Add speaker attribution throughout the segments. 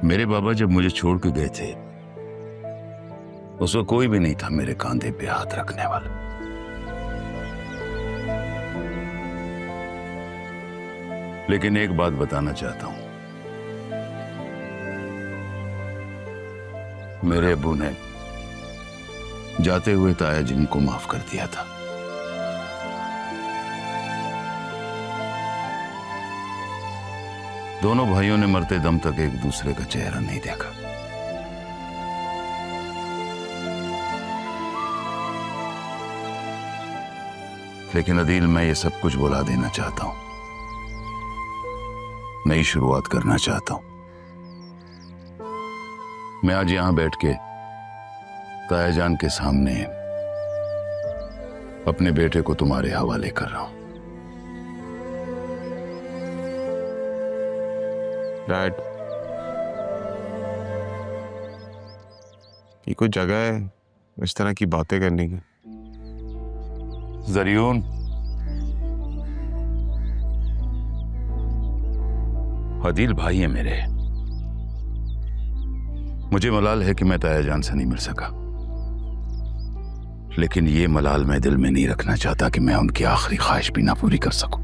Speaker 1: मेरे बाबा जब मुझे छोड़ के गए थे उस वक्त कोई भी नहीं था मेरे कांधे पे हाथ रखने वाला। लेकिन एक बात बताना चाहता हूं, मेरे अब्बू ने जाते हुए ताया जिन को माफ कर दिया था। दोनों भाइयों ने मरते दम तक एक दूसरे का चेहरा नहीं देखा। लेकिन अदील, मैं ये सब कुछ भुला देना चाहता हूं, नई शुरुआत करना चाहता हूं। मैं आज यहां बैठ के ताया जान के सामने अपने बेटे को तुम्हारे हवाले कर रहा हूं।
Speaker 2: डैड, ये कोई जगह है इस तरह की बातें करने की?
Speaker 1: जरियून, अदील भाई है मेरे। मुझे मलाल है कि मैं ताया जान से नहीं मिल सका, लेकिन ये मलाल मैं दिल में नहीं रखना चाहता कि मैं उनकी आखिरी ख्वाहिश भी ना पूरी कर सकूं।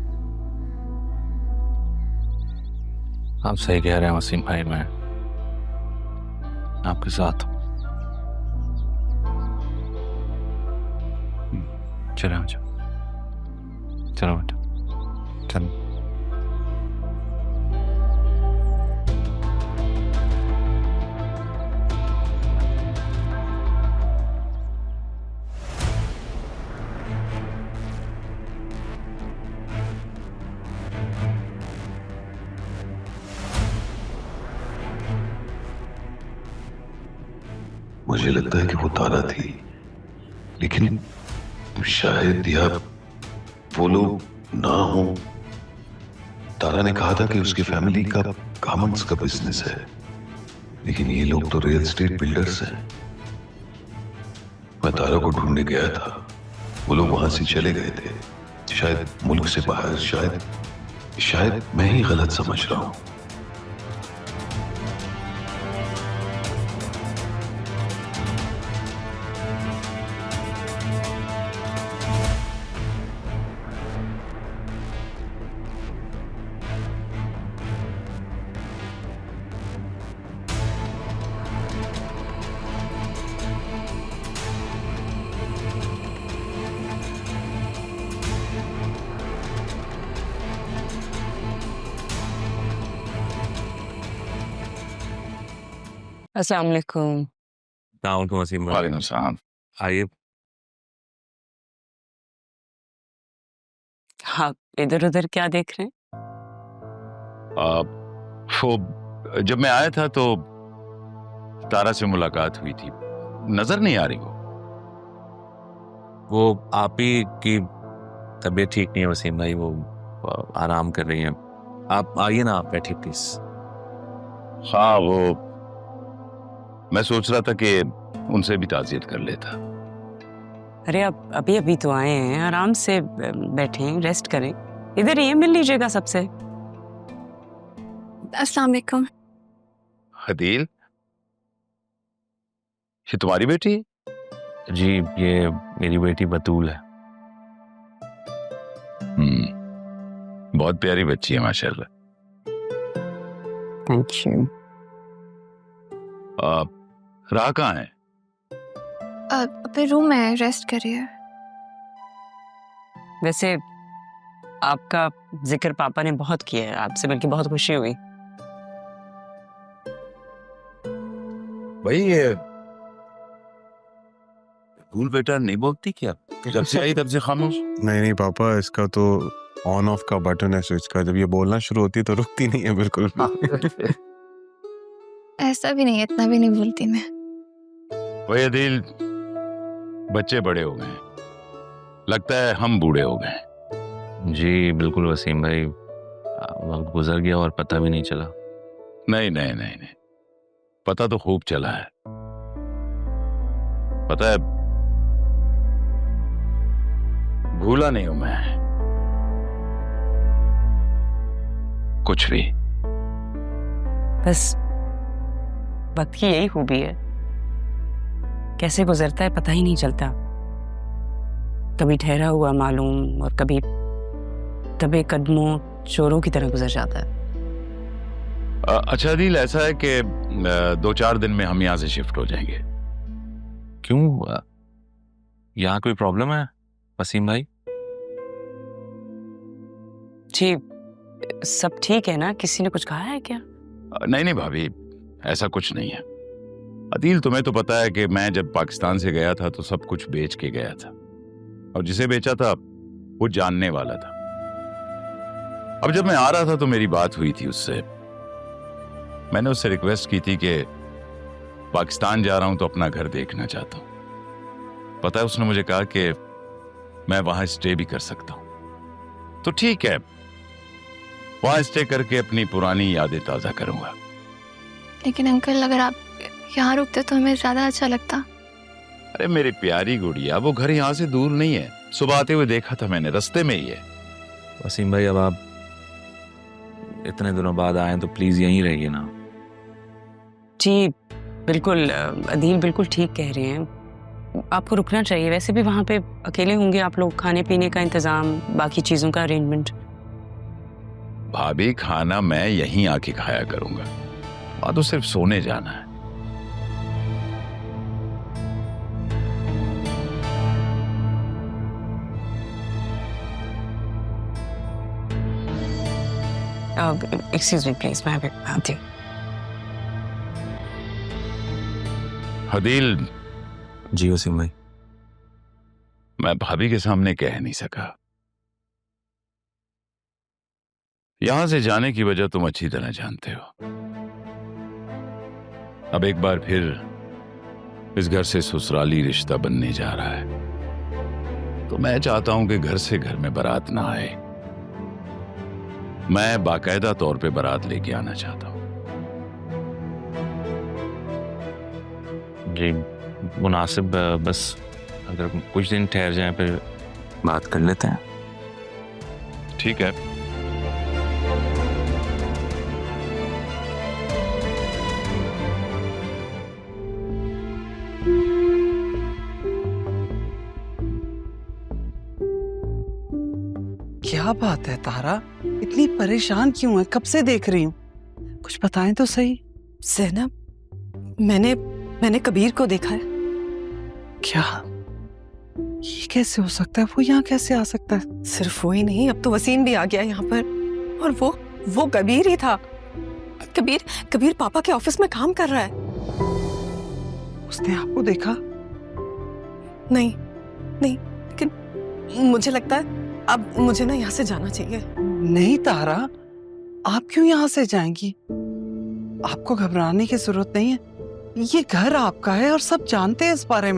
Speaker 3: आप सही कह रहे हैं वसीम भाई, मैं आपके साथ हूं। चलो चलो बेटा,
Speaker 2: चलो।
Speaker 4: मुझे लगता है कि वो तारा थी, लेकिन शायद या वो लोग ना हो। तारा ने कहा था कि उसकी फैमिली का गारमेंट्स का बिजनेस है, लेकिन ये लोग तो रियल एस्टेट बिल्डर्स हैं। मैं तारा को ढूंढने गया था, वो लोग वहां से चले गए थे, शायद मुल्क से बाहर। शायद मैं ही गलत समझ रहा हूं।
Speaker 5: अस्सलाम वालेकुम।
Speaker 3: वालेकुम वसीम भाई,
Speaker 1: वालेकुम सलाम।
Speaker 3: आइए।
Speaker 5: आप इधर उधर क्या देख रहे हैं?
Speaker 1: वो जब मैं आया था तो तारा से मुलाकात हुई थी, नजर नहीं आ रही
Speaker 3: वो आप ही की तबीयत ठीक नहीं है वसीम भाई, वो आराम कर रही हैं। आप आइए ना, आप बैठिए प्लीज।
Speaker 1: हाँ, वो मैं सोच रहा था कि उनसे भी ताज़ियत कर लेता।
Speaker 5: अरे आप अभी अभी तो आए हैं, आराम से बैठें, रेस्ट करें। इधर ही मिल लीजिएगा सबसे।
Speaker 6: अस्सलाम वालेकुम।
Speaker 1: अदील, ये तुम्हारी बेटी है?
Speaker 3: जी, ये मेरी बेटी बतूल है।
Speaker 1: बहुत प्यारी बच्ची है माशाल्लाह।
Speaker 5: Thank you.
Speaker 1: राह कहाँ है?
Speaker 6: अपने रूम में रेस्ट करिए।
Speaker 5: वैसे आपका जिक्र पापा ने बहुत किया है, आपसे मिलकर बहुत खुशी हुई।
Speaker 1: भाई, ये भूल बेटा नहीं बोलती क्या? जब से आई तब से खामोश।
Speaker 2: नहीं पापा, इसका तो ऑन ऑफ का बटन है स्विच का, जब ये बोलना शुरू होती है तो रुकती नहीं है बिल्कुल।
Speaker 6: ऐसा भी नहीं है, इतना भी नहीं बोलती मैं।
Speaker 1: वही अदील, बच्चे बड़े हो गए हैं, लगता है हम बूढ़े हो गए।
Speaker 3: जी बिल्कुल वसीम भाई, वक्त गुजर गया और पता भी नहीं चला।
Speaker 1: नहीं नहीं नहीं नहीं, पता तो खूब चला है। पता है, भूला नहीं हूं मैं कुछ भी।
Speaker 5: बस वक्त की यही खूबी है, कैसे गुजरता है पता ही नहीं चलता। कभी ठहरा हुआ मालूम और कभी दबे कदमों चोरों की तरह गुजर जाता है।
Speaker 1: अच्छा अदील, ऐसा है कि 2-4 दिन में हम यहाँ से शिफ्ट हो जाएंगे।
Speaker 3: क्यों, यहाँ कोई प्रॉब्लम है वसीम भाई?
Speaker 5: जी सब ठीक है ना? किसी ने कुछ कहा है क्या?
Speaker 1: नहीं नहीं भाभी, ऐसा कुछ नहीं है। अदील, तुम्हें तो पता है कि मैं जब पाकिस्तान से गया था तो सब कुछ बेच के गया था, और जिसे बेचा था वो जानने वाला था। अब जब मैं आ रहा था तो मेरी बात हुई थी उससे। मैंने उससे रिक्वेस्ट की थी कि पाकिस्तान जा रहा हूं तो अपना घर देखना चाहता हूं। पता है उसने मुझे कहा कि मैं वहां स्टे भी कर सकता हूं। तो ठीक है, वहां स्टे करके अपनी पुरानी यादें ताजा करूंगा।
Speaker 6: लेकिन अंकल, अगर आप यहाँ रुकते तो हमें ज्यादा अच्छा लगता।
Speaker 1: अरे मेरी प्यारी गुड़िया, वो घर यहां से दूर नहीं है। सुबह आते हुए देखा था मैंने, रास्ते में ही है।
Speaker 3: वसीम भाई, अब आप इतने दिनों बाद आए तो प्लीज यहीं रहिए ना।
Speaker 5: जी बिल्कुल, अदील बिल्कुल ठीक कह रहे हैं, आपको रुकना चाहिए। वैसे भी वहाँ पे अकेले होंगे आप लोग, खाने पीने का इंतजाम, बाकी चीज़ों का अरेंजमेंट।
Speaker 1: भाभी, खाना मैं यहीं आके खाया करूंगा, वहां तो सिर्फ सोने जाना है।
Speaker 5: एक्सक्यूज मी प्लीज, मैं आती हूँ।
Speaker 1: अदील,
Speaker 3: जी वसीम भाई।
Speaker 1: मैं भाभी के सामने कह नहीं सका। यहां से जाने की वजह तुम अच्छी तरह जानते हो। अब एक बार फिर इस घर से ससुराली रिश्ता बनने जा रहा है, तो मैं चाहता हूं कि घर से घर में बारात ना आए। मैं बाकायदा तौर पे बारात लेके आना चाहता हूं।
Speaker 3: जी मुनासिब, बस अगर कुछ दिन ठहर जाएं फिर बात कर लेते हैं।
Speaker 1: ठीक है।
Speaker 7: क्या बात है तारा, इतनी परेशान क्यों है? कब से देख रही हूँ, कुछ बताएं तो सही।
Speaker 8: ज़ैनब, मैंने कबीर को देखा है।
Speaker 7: क्या? ये कैसे हो सकता है? वो यहाँ कैसे आ सकता है?
Speaker 8: सिर्फ वो ही नहीं, अब तो वसीम भी आ गया यहाँ पर, और वो कबीर ही था। कबीर पापा के ऑफिस में काम कर रहा है।
Speaker 7: उसने आपको देखा?
Speaker 8: नहीं, लेकिन मुझे लगता है अब मुझे ना यहाँ से जाना चाहिए।
Speaker 7: नहीं तारा, आप क्यों यहाँ से जाएंगी? आपको घबराने की जरूरत नहीं है, ये घर आपका है और सब जानते हैं इस बारे में।